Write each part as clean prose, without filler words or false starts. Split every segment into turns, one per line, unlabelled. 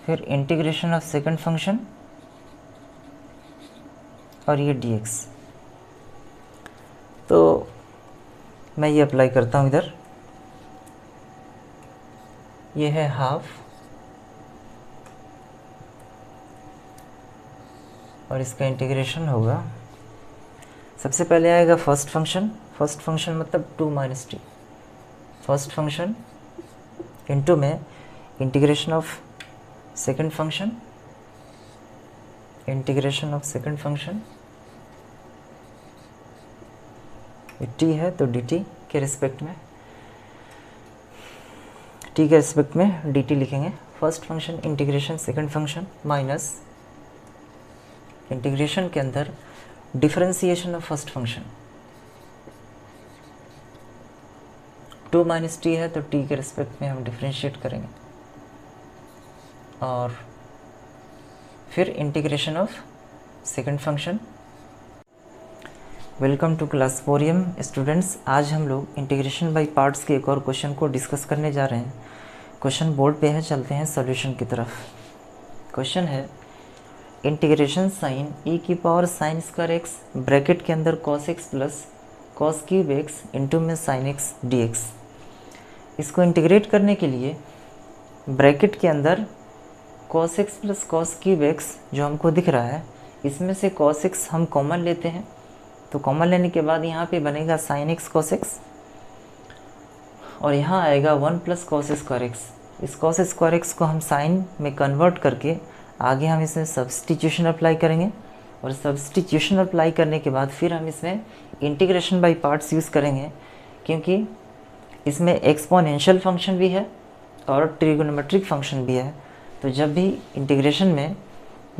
फिर integration of second function और ये dx। तो मैं ये अप्लाई करता हूँ इधर, ये है हाफ और इसका इंटीग्रेशन होगा, सबसे पहले आएगा फर्स्ट फंक्शन मतलब 2 minus t, first function into में integration of second function, integration of second function, ये टी है तो डी टी के रिस्पेक्ट में, टी के रिस्पेक्ट में डी टी लिखेंगे। First function integration second function minus integration के अंदर differentiation of first function, 2 minus t है तो टी के रिस्पेक्ट में हम डिफरेंशिएट करेंगे, और फिर integration of second function. Welcome to class फोरियम स्टूडेंट्स। आज हम लोग इंटीग्रेशन बाय पार्ट्स के एक और क्वेश्चन को डिस्कस करने जा रहे हैं। क्वेश्चन बोर्ड पे है, चलते हैं सॉल्यूशन की तरफ। क्वेश्चन है इंटीग्रेशन साइन ई की power sine square x bracket के अंदर cos x plus cos cube x into में साइन एक्स डी एक्स। इसको इंटीग्रेट करने के लिए ब्रैकेट के अंदर cos x plus cos cube x जो हमको दिख रहा है, इसमें से कॉस एक्स हम कॉमन लेते हैं, तो कॉमन लेने के बाद यहाँ पे बनेगा साइन एक्स कॉस एक्स, और यहाँ आएगा 1 प्लस कॉस स्क्वायर एक्स। इस कॉस स्क्वायर एक्स को हम साइन में कन्वर्ट करके आगे हम इसमें सब्स्टिट्यूशन अप्लाई करेंगे, और सब्स्टिट्यूशन अप्लाई करने के बाद फिर हम इसमें इंटीग्रेशन बाय पार्ट्स यूज़ करेंगे, क्योंकि इसमें एक्सपोनेंशियल फंक्शन भी है और ट्रिगोनोमेट्रिक फंक्शन भी है। तो जब भी इंटीग्रेशन में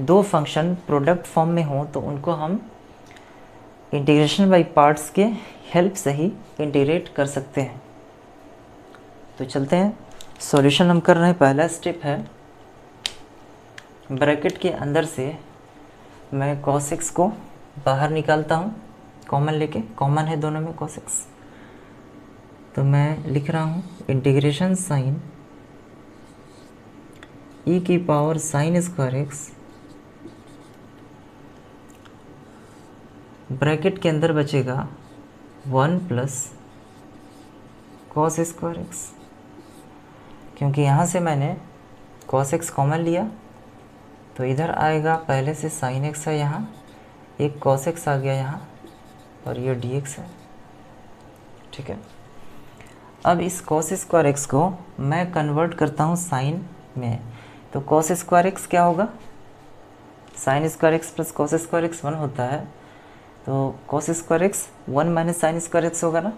दो फंक्शन प्रोडक्ट फॉर्म में हों तो उनको हम इंटीग्रेशन बाय पार्ट्स के हेल्प से ही इंटीग्रेट कर सकते हैं। तो चलते हैं, सॉल्यूशन हम कर रहे हैं। पहला स्टेप है ब्रैकेट के अंदर से मैं cos x को बाहर निकालता हूँ, कॉमन लेके, कॉमन है दोनों में cos x। तो मैं लिख रहा हूँ इंटीग्रेशन साइन e की power sine square x, bracket के अंदर बचेगा 1 प्लस कॉस स्क्वायर एक्स, क्योंकि यहाँ से मैंने cos x कॉमन लिया तो इधर आएगा, पहले से साइन एक्स है, यहाँ एक cos x आ गया यहाँ, और ये dx है। ठीक है, अब इस cos स्क्वायर एक्स को मैं कन्वर्ट करता हूँ साइन में, तो cos स्क्वायर एक्स क्या होगा, sign square x plus cos square x 1 होता है, तो cos square x 1 minus sine square x होगा ना।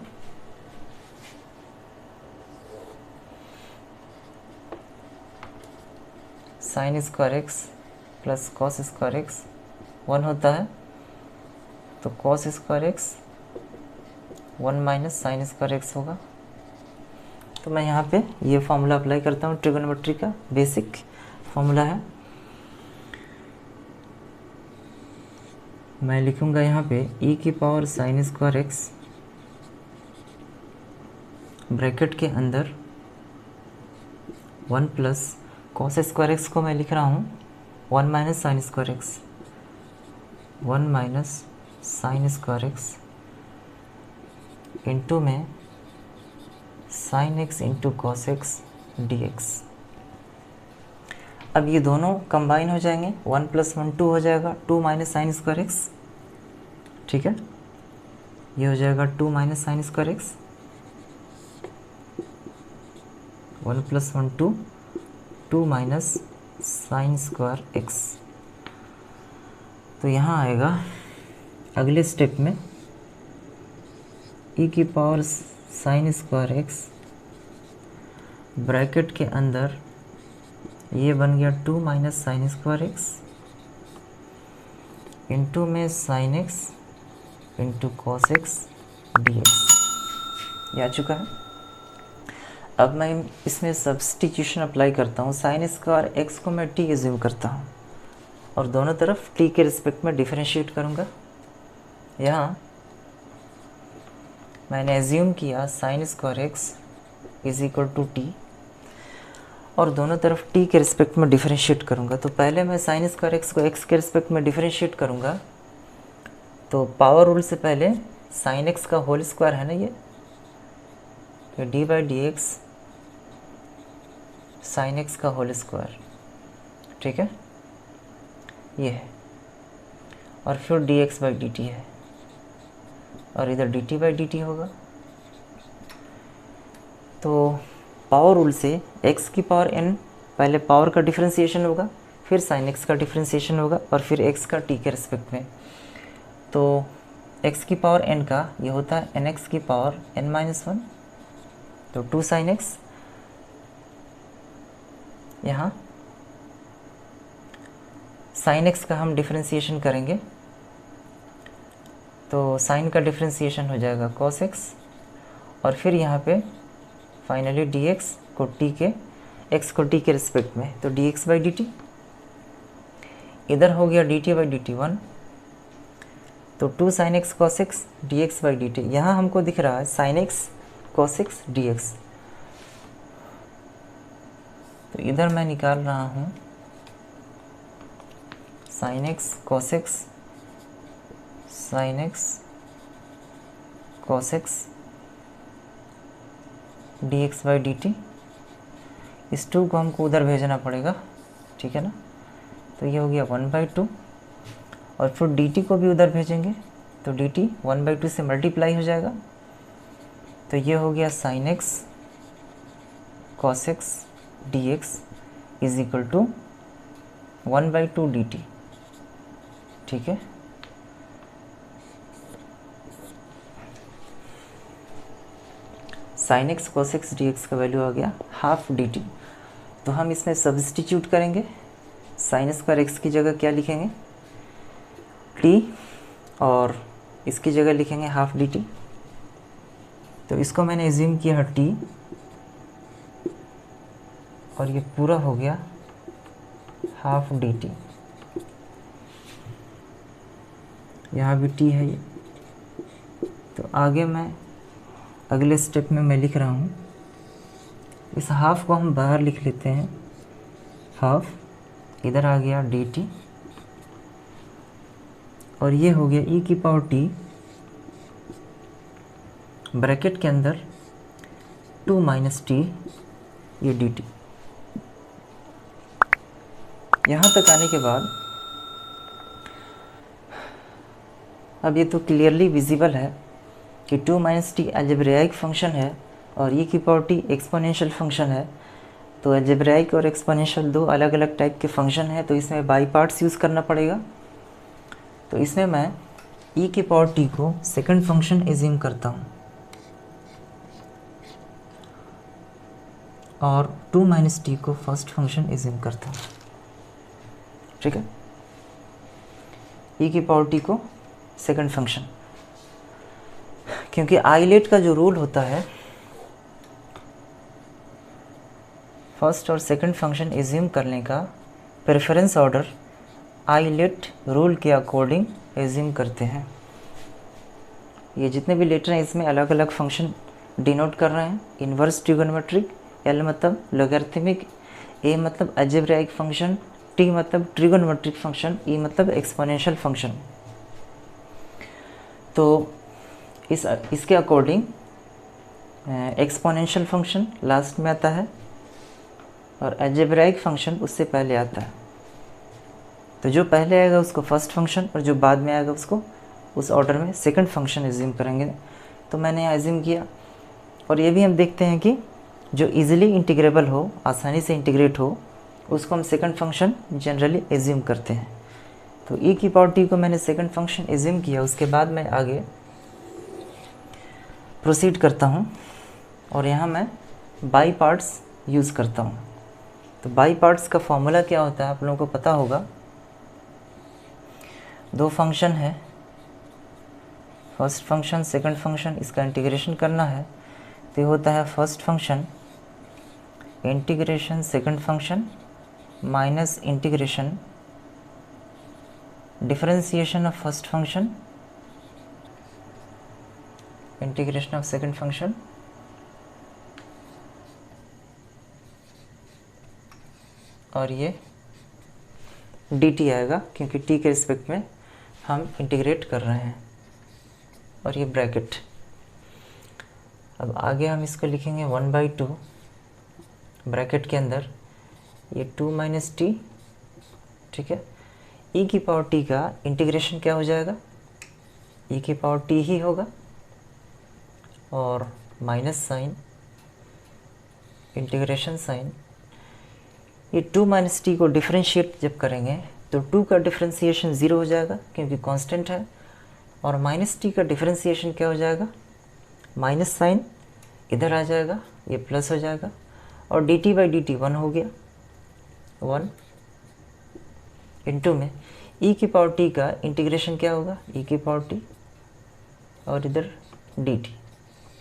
Sign square x plus cos square x 1 होता है, तो cos square x 1 minus sine square x होगा। तो मैं यहाँ पे ये फॉर्मूला अप्लाई करता हूँ, ट्रिगोनोमेट्री का बेसिक फॉर्मूला है। मैं लिखूँगा यहाँ पे e की power sine square x bracket के अंदर 1 प्लस कॉस स्क्वायर एक्स को मैं लिख रहा हूँ 1 minus sine square x, 1 minus sine square x into में sine x into cos x d x. अब ये दोनों कंबाइन हो जाएंगे, 1 प्लस 1 2 हो जाएगा, 2 माइनस साइन स्क्वायर एक्स। ठीक है, ये हो जाएगा 2 minus sine square x, 1 plus 1 2, 2 minus sine square x. तो यहाँ आएगा अगले स्टेप में e की power sine square x bracket के अंदर ये बन गया 2 minus sine square x into में sine x into cos x d x. ये आ चुका है। अब मैं इसमें सब्स्टिट्यूशन अप्लाई करता हूँ, साइन स्क्वायर एक्स को मैं टी एज्यूम करता हूँ और दोनों तरफ टी के रिस्पेक्ट में डिफरेंशिएट करूँगा। यहाँ मैंने एज्यूम किया sine square x is equal to t, और दोनों तरफ t के रिस्पेक्ट में डिफरेंशिएट करूँगा। तो पहले मैं साइन स्क्वायर x को x के रिस्पेक्ट में डिफरेंशिएट करूँगा। तो पावर रूल से पहले साइन x का होल स्क्वायर है ना ये, तो d by d x sine x का होल स्क्वायर, ठीक है, ये है। और फिर d x by d t है, और इधर d t by d t होगा। तो पावर रूल से x की पावर n, पहले पावर का डिफरेंशिएशन होगा, फिर साइन x का डिफरेंशिएशन होगा, और फिर x का t के रिस्पेक्ट में। तो x की पावर n का ये होता है nx की पावर n माइनस 1, तो 2 साइन x। यहाँ साइन x का हम डिफरेंशिएशन करेंगे, तो साइन का डिफरेंशिएशन हो जाएगा cos x, और फिर यहाँ पे फाइनली dx को t के x को t के रिस्पेक्ट में, तो dx बाई dt। इधर हो गया dt बाई dt 1, तो 2 sin x cos x dx by dt। यहाँ हमको दिख रहा है sin x cos x dx, तो इधर मैं निकाल रहा हूँ sin x cos x sin x cos x dx by dt। इस 2 को हमको उधर भेजना पड़ेगा, ठीक है ना। तो ये हो गया 1/2, और फिर dt को भी उधर भेजेंगे, तो dt 1/2 से मल्टीप्लाई हो जाएगा। तो ये हो गया sin x cos x dx is equal to 1/2 dt, ठीक है। sin x cos x dx का वैल्यू आ गया हाफ dt। तो हम इसमें सब्स्टिट्यूट करेंगे, sin स्क्वायर x की जगह क्या लिखेंगे t, और इसकी जगह लिखेंगे हाफ dt। तो इसको मैंने एज्यूम किया है t, और ये पूरा हो गया हाफ dt। यहाँ भी t है ये। तो आगे मैं अगले स्टेप में मैं लिख रहा हूँ, इस हाफ को हम बाहर लिख लेते हैं, हाफ इधर आ गया dt, और ये हो गया e की पावर t ब्रैकेट के अंदर 2 माइनस t ये dt। यहाँ तक आने के बाद अब ये तो क्लियरली विजिबल है कि 2 माइनस टी अलजेब्रियाइक फंक्शन है और e की पावर t एक्सपोनेंशियल फंक्शन है। तो अलजेब्रियाइक और एक्सपोनेंशियल दो अलग अलग टाइप के फंक्शन हैं, तो इसमें बाई पार्ट्स यूज़ करना पड़ेगा। तो इसमें मैं e की पावर t को सेकंड फंक्शन एज्यूम करता हूँ और 2 माइनस टी को फर्स्ट फंक्शन एज्यूम करता हूँ, ठीक है। e की पावर t को सेकंड फंक्शन, क्योंकि आइलेट का जो रूल होता है फर्स्ट और सेकंड फंक्शन एज्यूम करने का, प्रेफरेंस ऑर्डर आइलेट रूल के अकॉर्डिंग एज्यूम करते हैं। ये जितने भी लेटर हैं इसमें अलग अलग फंक्शन डिनोट कर रहे हैं। इन्वर्स ट्रिगोनोमेट्रिक, एल मतलब लोगैरिथमिक, ए मतलब अलजेब्राइक फंक्शन, टी मतलब ट्रिगोनोमेट्रिक फंक्शन, ई मतलब एक्सपोनेंशियल फंक्शन। तो इसके अकॉर्डिंग एक्सपोनेंशियल फंक्शन लास्ट में आता है और अलजेब्राइक फंक्शन उससे पहले आता है। तो जो पहले आएगा उसको फर्स्ट फंक्शन और जो बाद में आएगा उसको उस ऑर्डर में सेकंड फंक्शन एज्यूम करेंगे। तो मैंने यहाँ एज्यूम किया, और ये भी हम देखते हैं कि जो इजीली इंटीग्रेबल हो, आसानी से इंटीग्रेट हो, उसको हम सेकंड फंक्शन जनरली एज्यूम करते हैं। तो e की पावर t को मैंने सेकंड फंक्शन एज्यूम किया, उसके बाद मैं आगे प्रोसीड करता हूँ और यहाँ मैं बाई पार्ट्स यूज़ करता हूँ। तो बाई पार्ट्स का फॉर्मूला क्या होता है आप लोगों को पता होगा। दो फंक्शन है, फर्स्ट फंक्शन सेकंड फंक्शन, इसका इंटीग्रेशन करना है तो ये होता है first function integration second function minus integration differentiation of first function integration of second function और ये dt आएगा क्योंकि t के रिस्पेक्ट में हम इंटीग्रेट कर रहे हैं, और ये ब्रैकेट। अब आगे हम इसको लिखेंगे 1/2 ब्रैकेट के अंदर ये 2 - t, ठीक है। e की पावर t का इंटीग्रेशन क्या हो जाएगा, e की पावर t ही होगा, और माइनस साइन, इंटीग्रेशन साइन, ये 2 - t को डिफरेंशिएट जब करेंगे तो 2 का डिफरेंशिएशन 0 हो जाएगा क्योंकि कांस्टेंट है, और -t का डिफरेंशिएशन क्या हो जाएगा, माइनस साइन इधर आ जाएगा, ये प्लस हो जाएगा, और dt/dt 1 हो गया, 1 इंटू में e की पावर t का इंटीग्रेशन क्या होगा, e की पावर t, और इधर dt।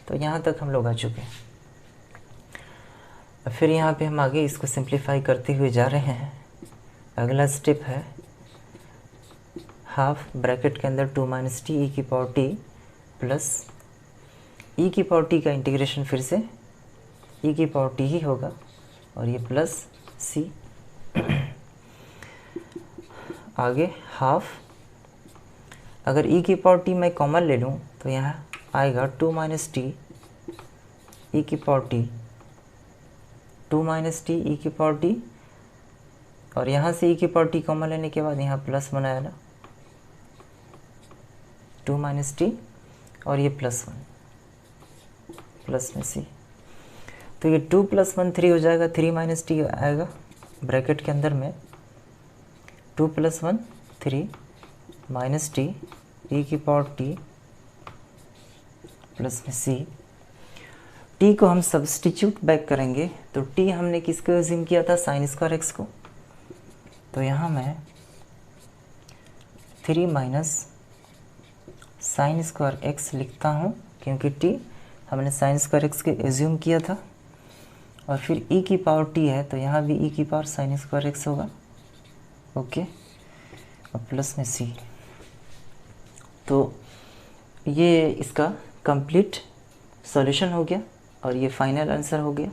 तो यहाँ तक हम लोग आ चुके हैं। अब फिर यहाँ पे हम आगे इसको सिंप्लीफाई करते हुए जा रहे हैं। अगला स्टेप है हाफ ब्रैकेट के अंदर 2 - t e की पावर t प्लस e की पावर t का इंटीग्रेशन फिर से e की पावर t ही होगा, और ये प्लस c। आगे हाफ, अगर e की पावर t मैं कॉमन ले लूँ तो यहाँ आएगा 2 - t e की पावर t, 2 - t e की पावर t, और यहाँ से e की पावर t कॉमन लेने के बाद यहाँ प्लस बनाया ना, 2 - t और ये +1 प्लस में c। तो ये 2 + 1 3 हो जाएगा, 3 - t आएगा ब्रैकेट के अंदर में, 2 + 1 3 - t e की पावर t प्लस में c। t को हम सब्स्टिट्यूट बैक करेंगे तो t हमने किसको एज्यूम किया था, sin स्क्वायर x को। तो यहाँ मैं 3 - sin स्क्वायर x लिखता हूँ क्योंकि t हमने sin स्क्वायर x के एज्यूम किया था, और फिर e की पावर t है तो यहाँ भी e की पावर sin स्क्वायर x होगा, ओके, और प्लस में c। तो ये इसका कंप्लीट सॉल्यूशन हो गया और ये फाइनल आंसर हो गया।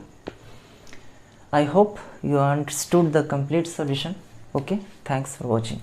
I hope you understood the complete solution. Okay, thanks for watching.